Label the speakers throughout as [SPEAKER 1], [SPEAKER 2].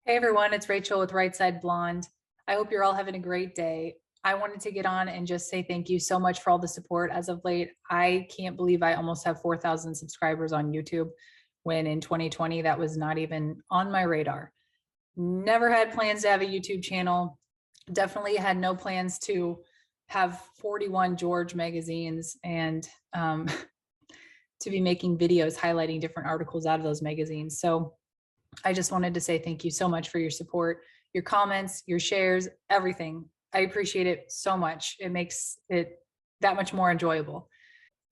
[SPEAKER 1] Hey everyone, it's Rachel with Right Side Blonde. I hope you're all having a great day. I wanted to get on and just say thank you so much for all the support as of late. I can't believe I almost have 4,000 subscribers on YouTube when in 2020 that was not even on my radar. Never had plans to have a YouTube channel. Definitely had no plans to have 41 George magazines and to be making videos highlighting different articles out of those magazines. So I just wanted to say thank you so much for your support, your comments, your shares, everything. I appreciate it so much. It makes it that much more enjoyable.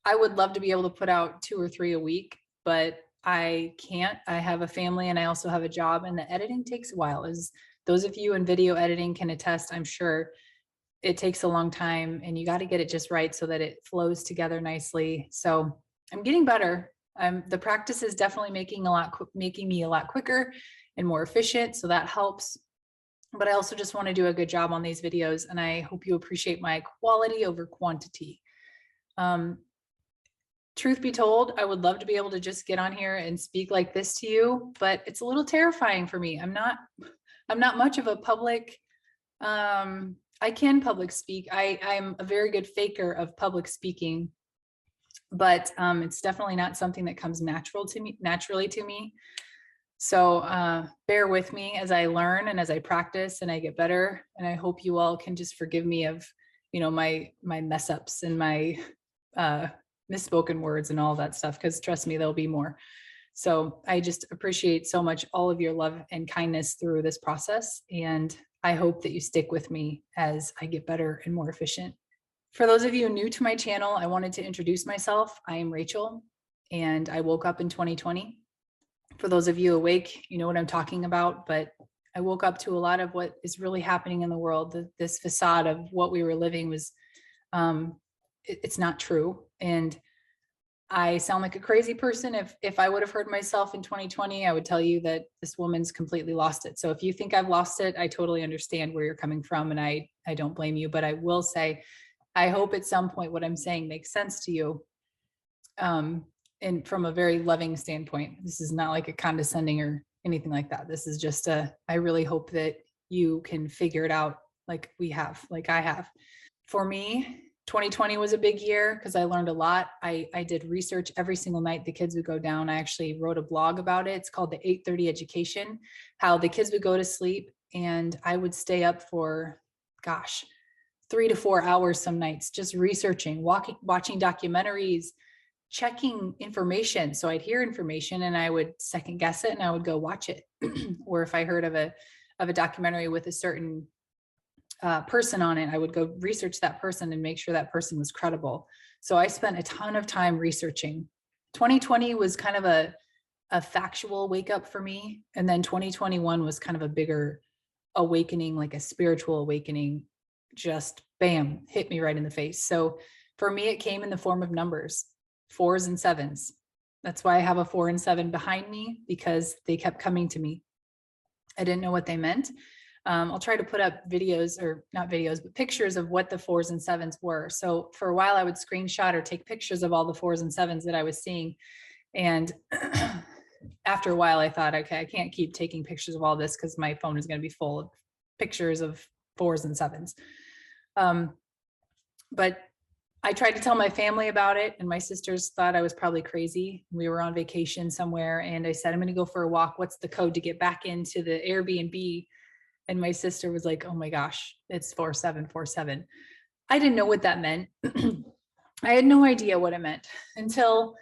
[SPEAKER 1] I would love to be able to put out 2 or 3 a week, but I can't. I have a family and I also have a job, and the editing takes a while. As those of you in video editing can attest, I'm sure it takes a long time and you got to get it just right so that it flows together nicely. So I'm getting better. The practice is definitely making me a lot quicker and more efficient. So that helps. But I also just want to do a good job on these videos, and I hope you appreciate my quality over quantity. Um, Truth be told, I would love to be able to just get on here and speak like this to you, but it's a little terrifying for me. I'm not much of a public I can public speak. I'm a very good faker of public speaking, but it's definitely not something that comes naturally to me. So bear with me as I learn and as I practice and I get better. And I hope you all can just forgive me of, my mess ups and my misspoken words and all that stuff, because trust me, there'll be more. So I just appreciate so much all of your love and kindness through this process. And I hope that you stick with me as I get better and more efficient. For those of you new to my channel, I wanted to introduce myself. I am Rachel, and I woke up in 2020. For those of you awake, you know what I'm talking about, but I woke up to a lot of what is really happening in the world. This facade of what we were living was, it's not true. And I sound like a crazy person. If I would have heard myself in 2020, I would tell you that this woman's completely lost it. So if you think I've lost it, I totally understand where you're coming from, and I don't blame you. But I will say, I hope at some point what I'm saying makes sense to you. And from a very loving standpoint, this is not like a condescending or anything like that. This is just I really hope that you can figure it out like I have. For me, 2020 was a big year because I learned a lot. I did research every single night the kids would go down. I actually wrote a blog about it. It's called the 8:30 Education, how the kids would go to sleep and I would stay up for, gosh, 3 to 4 hours some nights, just researching, watching documentaries, checking information. So I'd hear information and I would second guess it and I would go watch it. Or if I heard of a documentary with a certain person on it, I would go research that person and make sure that person was credible. So I spent a ton of time researching. 2020 was kind of a factual wake up for me. And then 2021 was kind of a bigger awakening, like a spiritual awakening, just bam, hit me right in the face. So for me, it came in the form of numbers, 4s and 7s. That's why I have a 4 and 7 behind me, because they kept coming to me. I didn't know what they meant. I'll try to put up videos, or not videos, but pictures of what the 4s and 7s were. So for a while I would screenshot or take pictures of all the 4s and 7s that I was seeing. And after a while I thought, okay, I can't keep taking pictures of all this because my phone is going to be full of pictures of 4s and 7s. But I tried to tell my family about it, and my sisters thought I was probably crazy. We were on vacation somewhere and I said, I'm going to go for a walk. What's the code to get back into the Airbnb? And my sister was like, oh my gosh, it's 4747. I didn't know what that meant. I had no idea what it meant until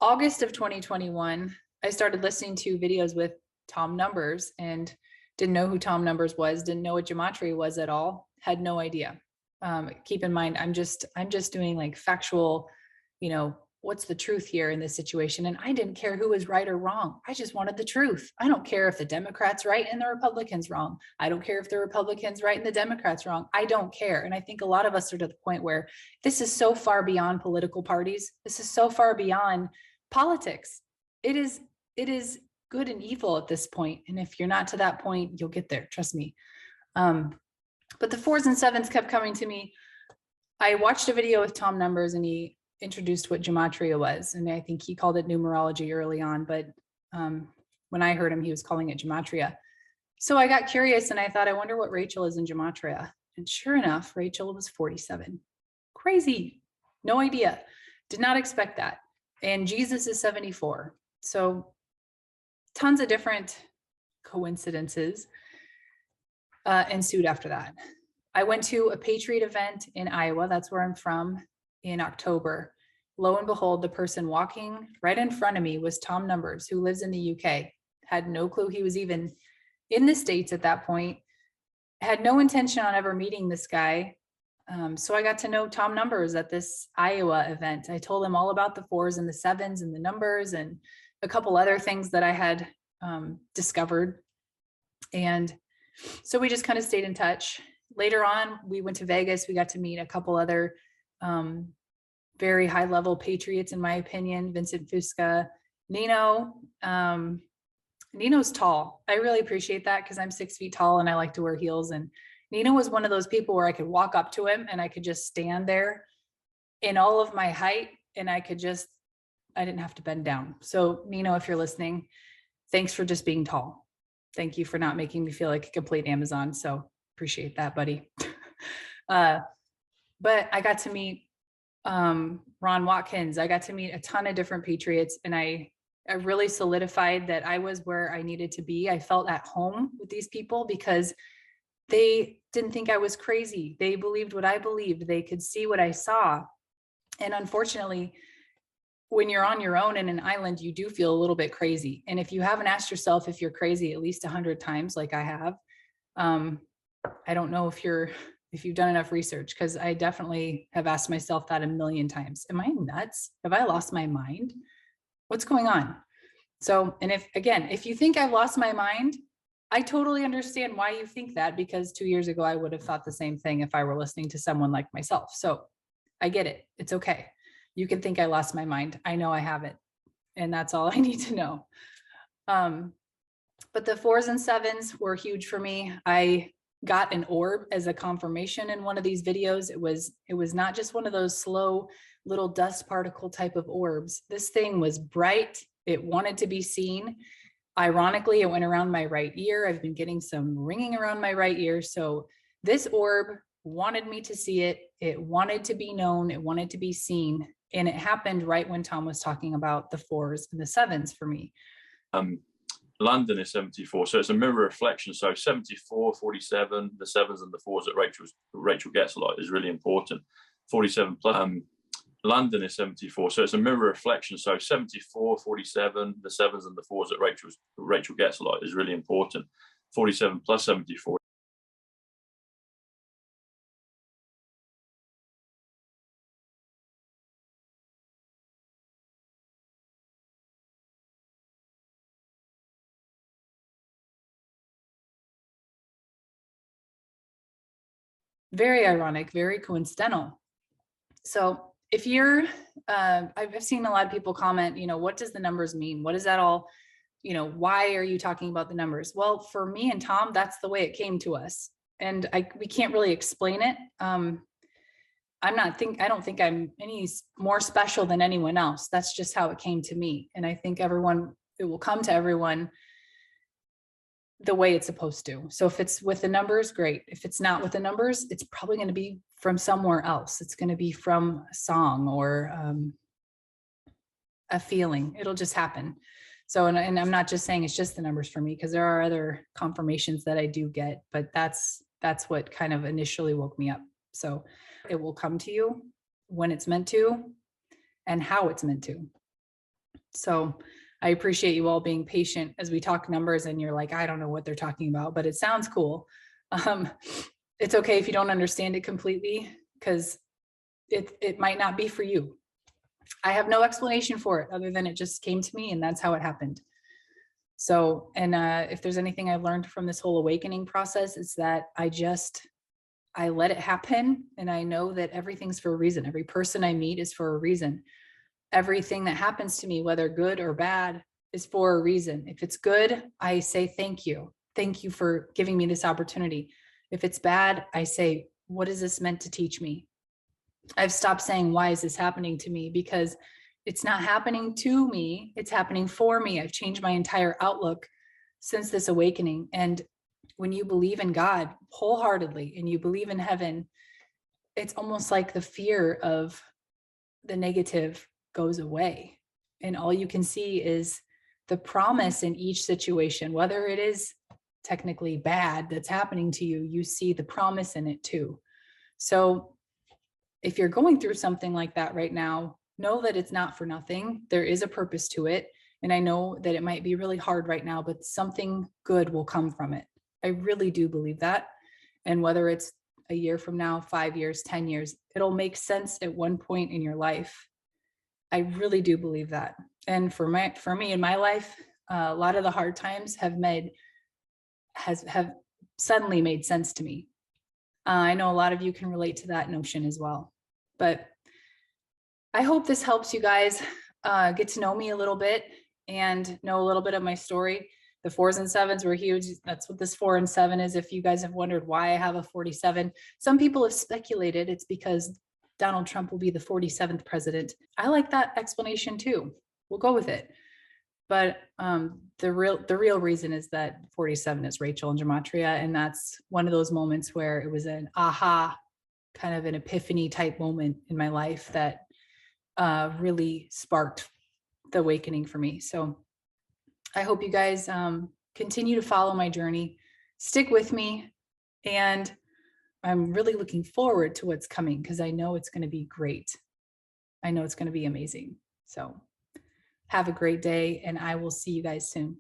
[SPEAKER 1] August of 2021. I started listening to videos with Tom Numbers and didn't know who Tom Numbers was, didn't know what gematria was at all, had no idea. Keep in mind, I'm just doing like factual, what's the truth here in this situation? And I didn't care who was right or wrong. I just wanted the truth. I don't care if the Democrats right and the Republicans wrong. I don't care if the Republicans right and the Democrats wrong. I don't care. And I think a lot of us are to the point where this is so far beyond political parties. This is so far beyond politics. It is good and evil at this point. And if you're not to that point, you'll get there. Trust me. But the 4s and 7s kept coming to me. I watched a video with Tom Numbers and he introduced what gematria was. And I think he called it numerology early on, but when I heard him, he was calling it gematria. So I got curious and I thought, I wonder what Rachel is in Gematria. And sure enough, Rachel was 47. Crazy. No idea. Did not expect that. And Jesus is 74. So tons of different coincidences ensued after that. I went to a Patriot event in Iowa. That's where I'm from, in October. Lo and behold, the person walking right in front of me was Tom Numbers, who lives in the UK. Had no clue he was even in the States at that point. Had no intention on ever meeting this guy. So I got to know Tom Numbers at this Iowa event. I told him all about the 4s and the 7s and the numbers and a couple other things that I had discovered. And so we just kind of stayed in touch. Later on, we went to Vegas. We got to meet a couple other very high level patriots, in my opinion, Vincent Fusca, Nino. Nino's tall. I really appreciate that because I'm 6 feet tall and I like to wear heels. And Nino was one of those people where I could walk up to him and I could just stand there in all of my height and I didn't have to bend down. So Nino, if you're listening, thanks for just being tall. Thank you for not making me feel like a complete Amazon. So appreciate that, buddy. But I got to meet Ron Watkins. I got to meet a ton of different patriots, and I really solidified that I was where I needed to be. I felt at home with these people because they didn't think I was crazy. They believed what I believed. They could see what I saw. And unfortunately, when you're on your own in an island, you do feel a little bit crazy. And if you haven't asked yourself if you're crazy at least 100 times, like I have, I don't know if you've done enough research, because I definitely have asked myself that a million times. Am I nuts? Have I lost my mind? What's going on? So, and if you think I've lost my mind, I totally understand why you think that, because 2 years ago, I would have thought the same thing if I were listening to someone like myself. So I get it. It's okay. You can think I lost my mind. I know I haven't. And that's all I need to know. But the 4s and 7s were huge for me. I got an orb as a confirmation in one of these videos. It was not just one of those slow little dust particle type of orbs. This thing was bright. It wanted to be seen. Ironically, it went around my right ear. I've been getting some ringing around my right ear. So this orb wanted me to see it. It wanted to be known. It wanted to be seen. And it happened right when Tom was talking about the 4s and the 7s for me.
[SPEAKER 2] London is 74, so it's a mirror reflection. So 74, 47, the 7s and the 4s that Rachel gets a lot is really important. 47 plus. London is 74, so it's a mirror reflection. So 74, 47, the 7s and the 4s that Rachel gets a lot is really important. 47 plus 74.
[SPEAKER 1] Very ironic, very coincidental. So if you're, I've seen a lot of people comment, what does the numbers mean? What is that all, why are you talking about the numbers? Well, for me and Tom, that's the way it came to us. And we can't really explain it. I don't think I'm any more special than anyone else. That's just how it came to me. And I think it will come to everyone the way it's supposed to. So if it's with the numbers, great. If it's not with the numbers, it's probably going to be from somewhere else. It's going to be from a song or a feeling. It'll just happen. So, and I'm not just saying it's just the numbers for me, because there are other confirmations that I do get, but that's what kind of initially woke me up. So it will come to you when it's meant to and how it's meant to. So I appreciate you all being patient as we talk numbers and you're like, I don't know what they're talking about, but it sounds cool. It's okay if you don't understand it completely, because it might not be for you. I have no explanation for it other than it just came to me and that's how it happened. So, and if there's anything I've learned from this whole awakening process, it's that I let it happen. And I know that everything's for a reason. Every person I meet is for a reason. Everything that happens to me, whether good or bad, is for a reason. If it's good, I say, thank you. Thank you for giving me this opportunity. If it's bad, I say, what is this meant to teach me? I've stopped saying, why is this happening to me? Because it's not happening to me. It's happening for me. I've changed my entire outlook since this awakening. And when you believe in God wholeheartedly and you believe in heaven, it's almost like the fear of the negative goes away. And all you can see is the promise in each situation, whether it is technically bad that's happening to you, you see the promise in it too. So if you're going through something like that right now, know that it's not for nothing. There is a purpose to it. And I know that it might be really hard right now, but something good will come from it. I really do believe that. And whether it's a year from now, 5 years, 10 years, it'll make sense at one point in your life. I really do believe that. And for me in my life, a lot of the hard times have suddenly made sense to me. I know a lot of you can relate to that notion as well. But I hope this helps you guys get to know me a little bit and know a little bit of my story. The 4s and 7s were huge. That's what this 4 and 7 is. If you guys have wondered why I have a 47, some people have speculated it's because Donald Trump will be the 47th president. I like that explanation too. We'll go with it. But the real reason is that 47 is Rachel and Gematria. And that's one of those moments where it was an aha, kind of an epiphany type moment in my life that really sparked the awakening for me. So I hope you guys continue to follow my journey, stick with me, and I'm really looking forward to what's coming because I know it's going to be great. I know it's going to be amazing. So have a great day, and I will see you guys soon.